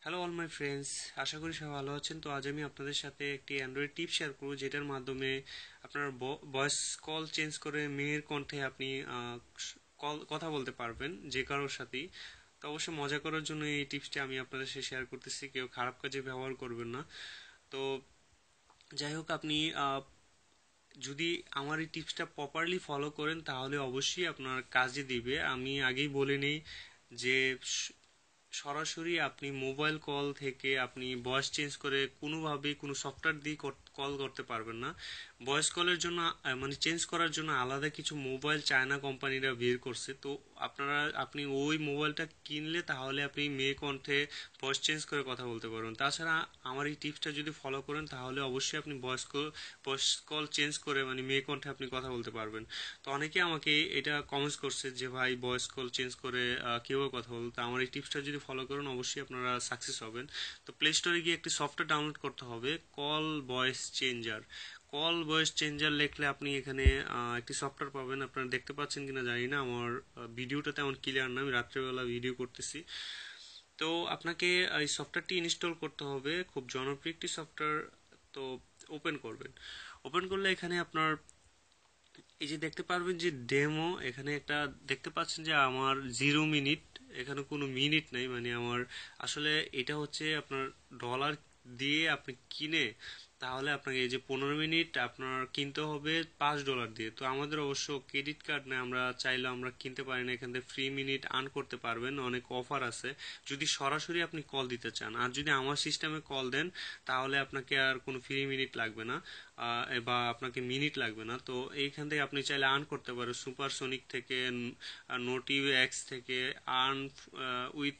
Hello all my friends, আশা করি সবাই ভালো আছেন। তো আজ আমি আপনাদের সাথে একটি অ্যান্ড্রয়েড টিপ শেয়ার করব, যেটার মাধ্যমে আপনার ভয়েস কল চেঞ্জ করে মেয়ের কণ্ঠে আপনি কথা বলতে পারবেন যে কারোর সাথেই। তো অবশ্যই মজা করার জন্য এই টিপসটি আমি আপনাদের সাথে শেয়ার করতেছি, কেউ খারাপ কাজে ব্যবহার করবেন না। তো যাই হোক, আপনি যদি আমার এই টিপসটা প্রপারলি ফলো করেন তাহলে অবশ্যই আপনার কাজে দিবে। আমি আগেই বলে নেই যে সরাসরি আপনি মোবাইল কল থেকে আপনি ভয়েস চেঞ্জ করে কোনোভাবেই কোনো সফটওয়্যার দিয়ে কল করতে পারবেন না। ভয়েস কলের জন্য মানে চেঞ্জ করার জন্য আলাদা কিছু মোবাইল চায়না কোম্পানিরা বের করছে। তো আপনি ওই মোবাইলটা কিনলে তাহলে আপনি মেয়ে কণ্ঠে ভয়েস চেঞ্জ করে কথা বলতে পারবেন। তাছাড়া আমার এই টিপসটা যদি ফলো করেন তাহলে অবশ্যই আপনি ভয়েস কল চেঞ্জ করে মানে মেয়ে কণ্ঠে আপনি কথা বলতে পারবেন। তো অনেকে আমাকে এটা কমেন্টস করছে যে ভাই ভয়েস কল চেঞ্জ করে কীভাবে কথা বলতে। আমার এই টিপসটা যদি ফলো করেন অবশ্যই আপনারা সাকসেস হবেন। তো প্লে স্টোরে গিয়ে একটি সফটওয়্যার ডাউনলোড করতে হবে, call voice changer. Call voice changer লিখলে আপনি এখানে একটি সফটওয়্যার পাবেন। আপনারা দেখতে পাচ্ছেন কিনা জানি না, আমার ভিডিওটা তেমন ক্লিয়ার না, আমি রাত্রেবেলা ভিডিও করতেছি। তো আপনাকে এই সফটওয়্যারটি ইনস্টল করতে হবে, খুব জনপ্রিয় একটি সফটওয়্যার। তো ওপেন করবেন। ওপেন করলে এখানে আপনার এই যে দেখতে পারবেন যে ডেমো, এখানে একটা দেখতে পাচ্ছেন যে আমার 0 মিনিট, এখানে কোনো মিনিট নাই। মানে আমার আসলে এটা হচ্ছে আপনার ডলার দিয়ে আপনি কিনে তাহলে আপনাকে এই যে 15 মিনিট আপনার কিনতে হবে $5 দিয়ে। তো আমাদের অবশ্য ক্রেডিট কার্ড নেই, আমরা চাইলে আমরা কিনতে পারি না। এখান থেকে ফ্রি মিনিট আর্ন করতে পারবেন, অনেক অফার আছে যদি সরাসরি আপনি কল দিতে চান। আর যদি আমার সিস্টেমে কল দেন তাহলে আপনাকে আর কোনো ফ্রি মিনিট লাগবে না, বা আপনাকে মিনিট লাগবে না। তো এইখান থেকে আপনি চাইলে আর্ন করতে পারেন সুপারসনিক থেকে, নোটিভ এক্স থেকে, আর্ন উইথ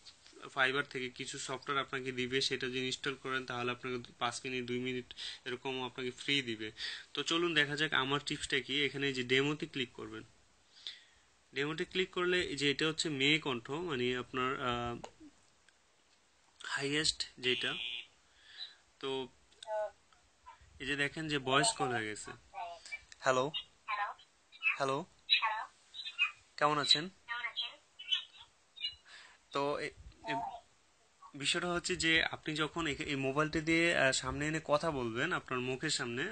ফাইবার থেকে কিছু সফটওয়্যার আপনাকে দিবে। সেটা যদি ইনস্টল করেন তাহলে আপনাকে 5 মিনিট 2 মিনিট এরকম আপনাকে ফ্রি দিবে। তো চলুন দেখা যাক আমার টিপসটা কি। এখানে যে ডেমোতে ক্লিক করবেন, ডেমোতে ক্লিক করলে এই যে এটা হচ্ছে মেয়ে কণ্ঠ, মানে আপনার হাইয়েস্ট যেটা। তো এই যে দেখেন যে ভয়েস কল হয়ে গেছে। হ্যালো, হ্যালো, কেমন আছেন? তো বিষয়টা হচ্ছে যে আপনি যখন এই মোবাইলটা দিয়ে সামনে এনে কথা বলবেন আপনার মুখের সামনে,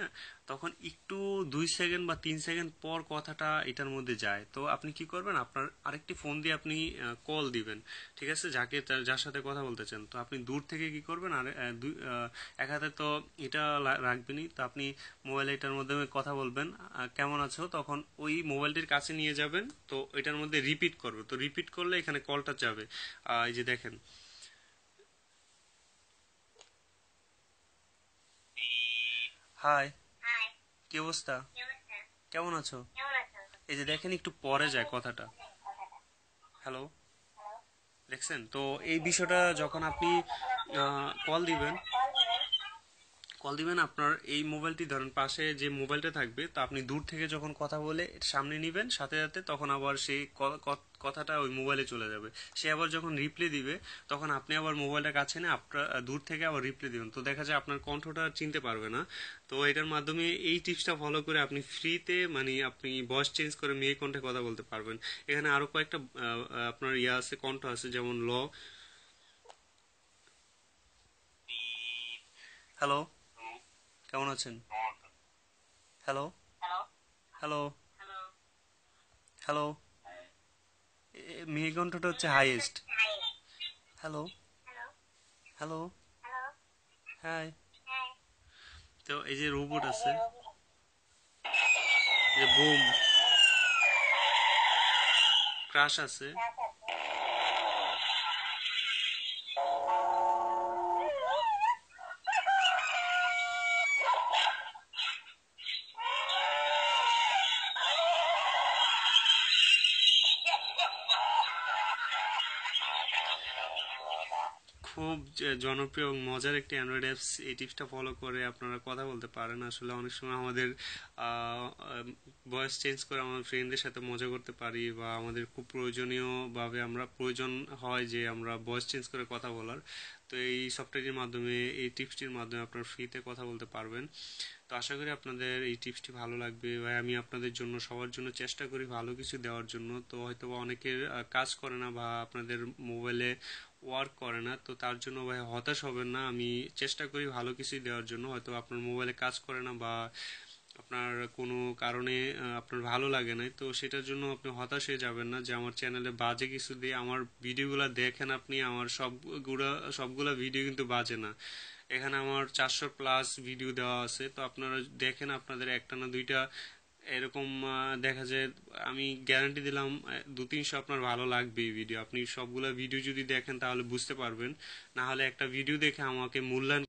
তখন একটু 2 সেকেন্ড বা 3 সেকেন্ড পর কথাটা এটার মধ্যে যায়। তো আপনি কি করবেন, আপনার আরেকটি ফোন দিয়ে আপনি কল দিবেন, ঠিক আছে, যার সাথে কথা বলতে চান। তো আপনি দূর থেকে কি করবেন, আর এক হাতে তো এটা রাখবেনই। তো আপনি মোবাইলে এটার মধ্যে কথা বলবেন, কেমন আছো, তখন ওই মোবাইলটির কাছে নিয়ে যাবেন। তো এটার মধ্যে রিপিট করবে, তো রিপিট করলে এখানে কলটা যাবে। এই যে দেখেন, হাই, কি অবস্থা, কেমন আছো। এই যে দেখেন একটু পরে যায় কথাটা, হ্যালো, দেখছেন। তো এই বিষয়টা যখন আপনি কল দিবেন আপনার এই মোবাইলটি ধরেন পাশে যে মোবাইলটা থাকবে, তো আপনি দূর থেকে যখন কথা বলে সামনে নিবেন সাথে সাথে, তখন আবার সেই কথাটা ওই মোবাইলে চলে যাবে। সে আবার যখন রিপ্লে দিবে তখন আপনি আবার মোবাইলটা কাছে নিয়ে আপনার দূর থেকে আবার রিপ্লে দিবেন। তো দেখা যায় আপনার কণ্ঠটা চিনতে পারবে না। তো এটার মাধ্যমে এই টিপসটা ফলো করে আপনি ফ্রিতে মানে আপনি ভয়েস চেঞ্জ করে মেয়ে কণ্ঠে কথা বলতে পারবেন। এখানে আরো কয়েকটা আপনার ইয়া আছে, কণ্ঠ আছে, যেমন হ্যালো, কেমন আছেন, হ্যালো, হ্যালো, হ্যালো, মেয়ে কণ্ঠটা হচ্ছে হাইয়েস্ট। Hello, hello, high. তো এই যে রোবট আছে, এই যে বুম, ক্রাশ আছে। খুব জনপ্রিয় এবং মজার একটি অ্যান্ড্রয়েড অ্যাপস। এই টিপসটা ফলো করে আপনারা কথা বলতে পারেন। আসলে অনেক সময় আমাদের ভয়েস চেঞ্জ করে আমার ফ্রেন্ডদের সাথে মজা করতে পারি, বা আমাদের খুব প্রয়োজনীয়ভাবে আমরা প্রয়োজন হয় যে আমরা ভয়েস চেঞ্জ করে কথা বলার। তো এই সফটওয়্যারটির মাধ্যমে, এই টিপসটির মাধ্যমে আপনারা ফ্রিতে কথা বলতে পারবেন। তো আশা করি আপনাদের এই টিপসটি ভালো লাগবে। ভাই আমি আপনাদের জন্য সবার জন্য চেষ্টা করি ভালো কিছু দেওয়ার জন্য। তো হয়তো বা অনেকের কাজ করে না, বা আপনাদের মোবাইলে ওয়ার্ক করে না। তো তার জন্য ভাই হতাশ হবেন না, আমি চেষ্টা করি ভালো কিছুই দেওয়ার জন্য। হয়তো আপনার মোবাইলে কাজ করে না বা আপনার কোনো কারণে আপনার ভালো লাগে না, তো সেটার জন্য আপনি হতাশ হয়ে যাবেন না যে আমার চ্যানেলে বাজে কিছু দিয়ে। আমার ভিডিওগুলো দেখেন আপনি, আমার সবগুলা ভিডিও কিন্তু বাজে না। এখানে আমার 400+ ভিডিও দেওয়া আছে, তো আপনারা দেখেন, আপনাদের একটা না দুইটা এরকম দেখা যায়, আমি গ্যারান্টি দিলাম 200-300 আপনার ভালো লাগবেই ভিডিও। আপনি সবগুলা ভিডিও যদি দেখেন তাহলে বুঝতে পারবেন, না হলে একটা ভিডিও দেখে আমাকে মূল্যায়ন